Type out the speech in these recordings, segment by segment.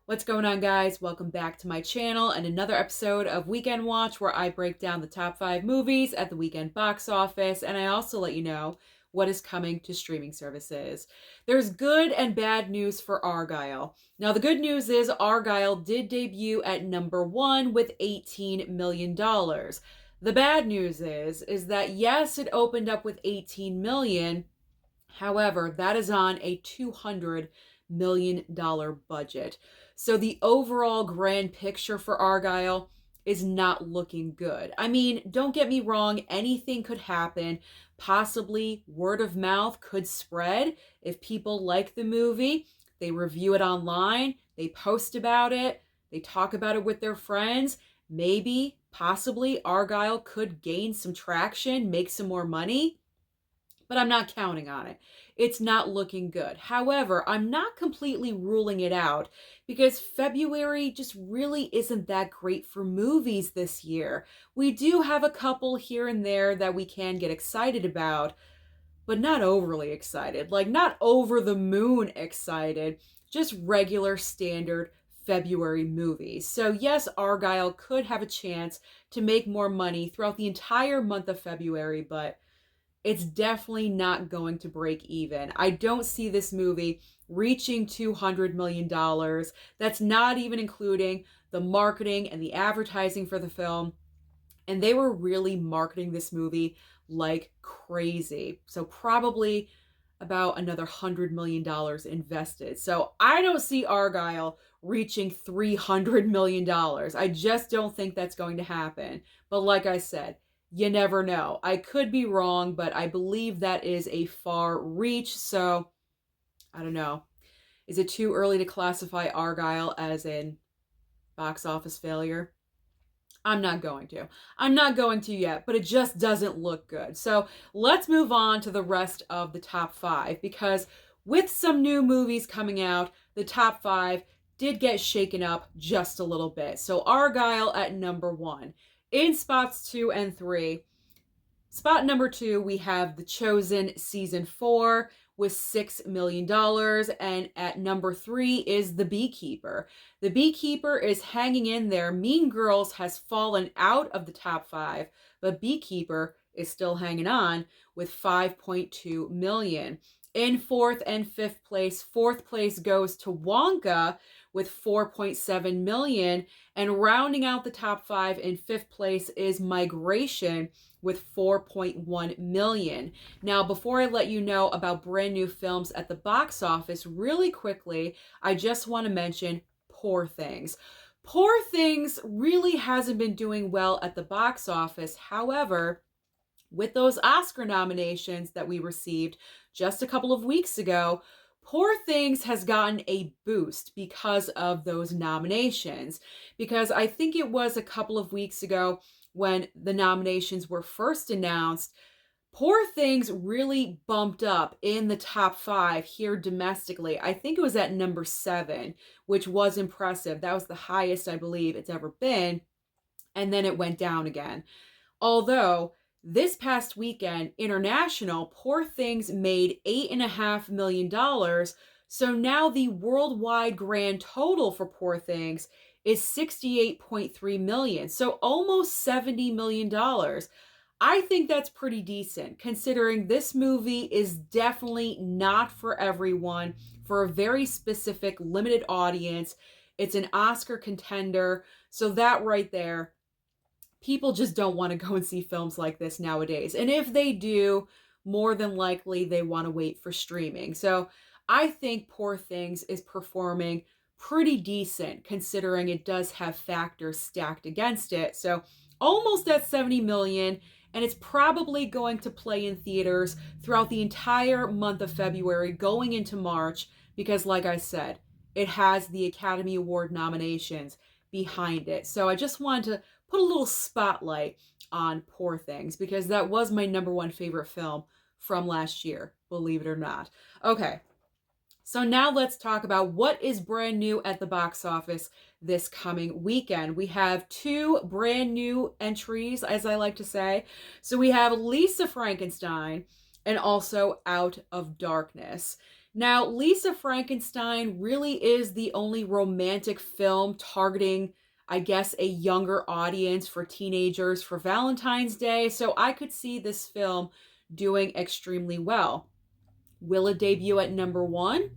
What's going on, guys? Welcome back to my channel and another episode of Weekend Watch, where I break down the top 5 movies at the weekend box office, and I also let you know what is coming to streaming services. There's good and bad news for Argylle. Now, the good news is Argylle did debut at number 1 with $18 million. The bad news is that yes, it opened up with 18 million. However, that is on a $200 million budget. So the overall grand picture for Argylle is not looking good. I mean, don't get me wrong, anything could happen. Possibly word of mouth could spread if people like the movie. They review it online, they post about it, they talk about it with their friends. Maybe, possibly, Argylle could gain some traction, make some more money, but I'm not counting on it. It's not looking good. However, I'm not completely ruling it out because February just really isn't that great for movies this year. We do have a couple here and there that we can get excited about, but not overly excited. Like, not over the moon excited, just regular standard February movies. So yes, Argylle could have a chance to make more money throughout the entire month of February, but it's definitely not going to break even. I don't see this movie reaching $200 million. That's not even including the marketing and the advertising for the film. And they were really marketing this movie like crazy. So probably about another $100 million invested. So I don't see Argylle reaching $300 million. I just don't think that's going to happen. But like I said, you never know. I could be wrong, but I believe that is a far reach. So I don't know. Is it too early to classify Argylle as a box office failure? I'm not going to. I'm not going to yet, but it just doesn't look good. So let's move on to the rest of the top 5, because with some new movies coming out, the top 5 did get shaken up just a little bit. So Argylle at number 1. In spots 2 and 3, spot number 2, we have The Chosen Season 4 with $6 million. And at number 3 is The Beekeeper. The Beekeeper is hanging in there. Mean Girls has fallen out of the top 5, but Beekeeper is still hanging on with $5.2 million. In 4th and 5th place, 4th place goes to Wonka with $4.7 million. And rounding out the top 5 in 5th place is Migration with $4.1 million. Now, before I let you know about brand new films at the box office, really quickly, I just want to mention Poor Things. Poor Things really hasn't been doing well at the box office. However, with those Oscar nominations that we received just a couple of weeks ago, Poor Things has gotten a boost because of those nominations. Because I think it was a couple of weeks ago when the nominations were first announced, Poor Things really bumped up in the top 5 here domestically. I think it was at number 7, which was impressive. That was the highest I believe it's ever been. And then it went down again. Although this past weekend, international, Poor Things made $8.5 million. So now the worldwide grand total for Poor Things is $68.3 million. So almost $70 million. I think that's pretty decent, considering this movie is definitely not for everyone, for a very specific, limited audience. It's an Oscar contender. So that right there, people just don't want to go and see films like this nowadays. And if they do, more than likely they want to wait for streaming. So I think Poor Things is performing pretty decent, considering it does have factors stacked against it. So almost at 70 million, and it's probably going to play in theaters throughout the entire month of February, going into March, because like I said, it has the Academy Award nominations behind it. So I just wanted to put a little spotlight on Poor Things, because that was my number 1 favorite film from last year, believe it or not. Okay, so now let's talk about what is brand new at the box office this coming weekend. We have 2 brand new entries, as I like to say. So we have Lisa Frankenstein and also Out of Darkness. Now, Lisa Frankenstein really is the only romantic film targeting, I guess, a younger audience for teenagers for Valentine's Day, so I could see this film doing extremely well. Will it debut at number one?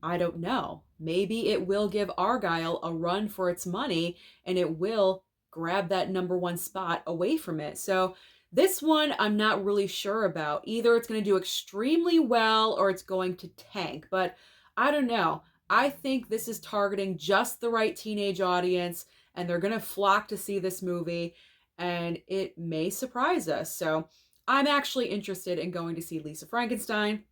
I don't know. Maybe it will give Argylle a run for its money and it will grab that number one spot away from it. So this one I'm not really sure about. Either it's going to do extremely well or it's going to tank, but I don't know. I think this is targeting just the right teenage audience and they're going to flock to see this movie and it may surprise us. So I'm actually interested in going to see Lisa Frankenstein.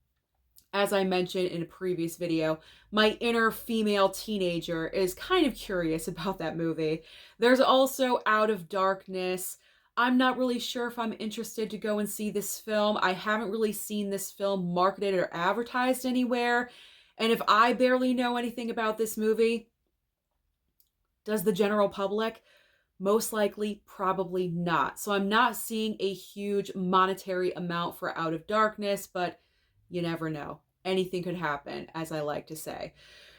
As I mentioned in a previous video, my inner female teenager is kind of curious about that movie. There's also Out of Darkness. I'm not really sure if I'm interested to go and see this film. I haven't really seen this film marketed or advertised anywhere. And if I barely know anything about this movie, does the general public? Most likely, probably not. So I'm not seeing a huge monetary amount for Out of Darkness, but you never know. Anything could happen, as I like to say.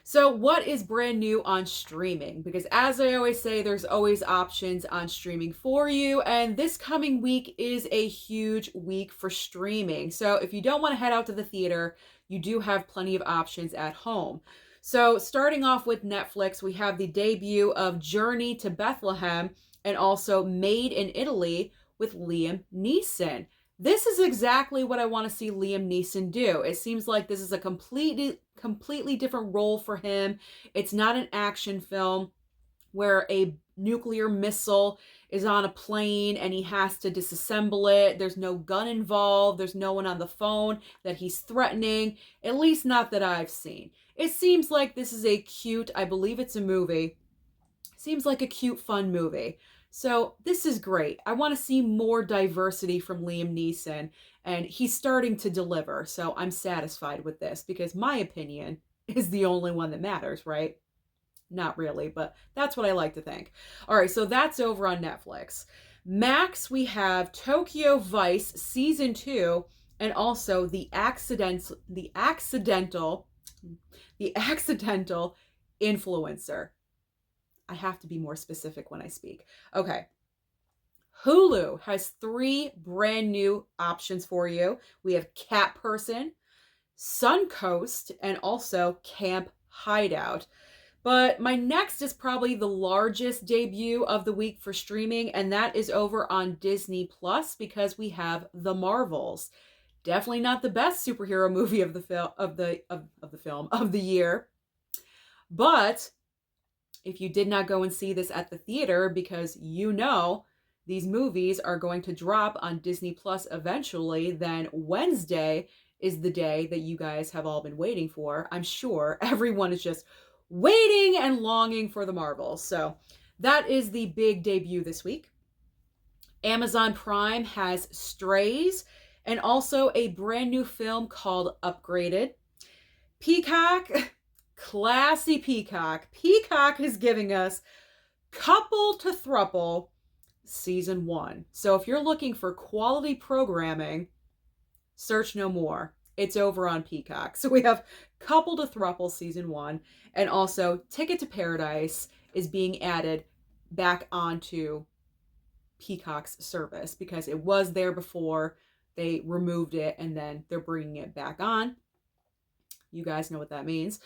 So what is brand new on streaming? Because as I always say, there's always options on streaming for you. And this coming week is a huge week for streaming. So if you don't want to head out to the theater, you do have plenty of options at home. So starting off with Netflix, we have the debut of Journey to Bethlehem and also Made in Italy with Liam Neeson. This is exactly what I want to see Liam Neeson do. It seems like this is a completely different role for him. It's not an action film where a nuclear missile is on a plane and he has to disassemble it. There's no gun involved. There's no one on the phone that he's threatening, at least not that I've seen. It seems like this is a cute, I believe it's a movie. Seems like a cute, fun movie. So this is great. I want to see more diversity from Liam Neeson, and he's starting to deliver. So I'm satisfied with this because my opinion is the only one that matters, right? Not really, but that's what I like to think. All right, so that's over on Netflix. Max, we have Tokyo Vice Season 2 and also The Accidental Influencer. I have to be more specific when I speak. Okay. Hulu has 3 brand new options for you. We have Cat Person, Suncoast, and also Camp Hideout. But my next is probably the largest debut of the week for streaming, and that is over on Disney Plus because we have The Marvels. Definitely not the best superhero movie of the year. But if you did not go and see this at the theater because you know these movies are going to drop on Disney Plus eventually, then Wednesday is the day that you guys have all been waiting for. I'm sure everyone is just waiting and longing for The Marvels. So that is the big debut this week. Amazon Prime has Strays and also a brand new film called Upgraded. Peacock, classy Peacock. Peacock is giving us Couple to Thruple Season 1. So if you're looking for quality programming, search no more. It's over on Peacock. So we have Couple to Thruple Season 1 and also Ticket to Paradise is being added back onto Peacock's service because it was there before. They removed it and then they're bringing it back on. You guys know what that means.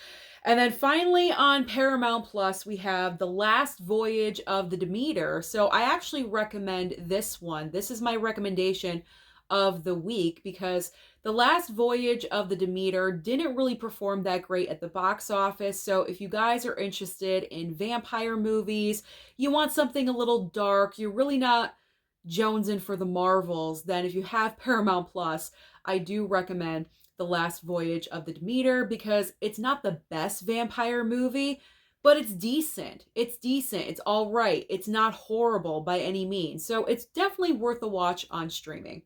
And then finally on Paramount Plus, we have The Last Voyage of the Demeter. So I actually recommend this one. This is my recommendation of the week because The Last Voyage of the Demeter didn't really perform that great at the box office. So if you guys are interested in vampire movies, you want something a little dark, you're really not jonesing for the Marvels, then if you have Paramount Plus, I do recommend The Last Voyage of the Demeter because it's not the best vampire movie, but it's decent. It's decent. It's all right. It's not horrible by any means. So it's definitely worth a watch on streaming.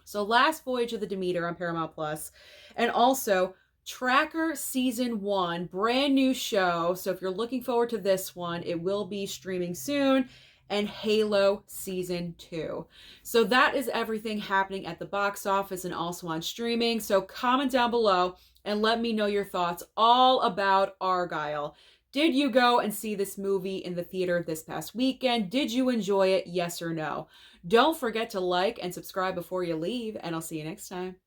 So Last Voyage of the Demeter on Paramount Plus, and also Tracker Season 1, brand new show. So if you're looking forward to this one, it will be streaming soon. and Halo Season 2. So that is everything happening at the box office and also on streaming. So comment down below and let me know your thoughts all about Argylle. Did you go and see this movie in the theater this past weekend? Did you enjoy it? Yes or no? Don't forget to like and subscribe before you leave, and I'll see you next time.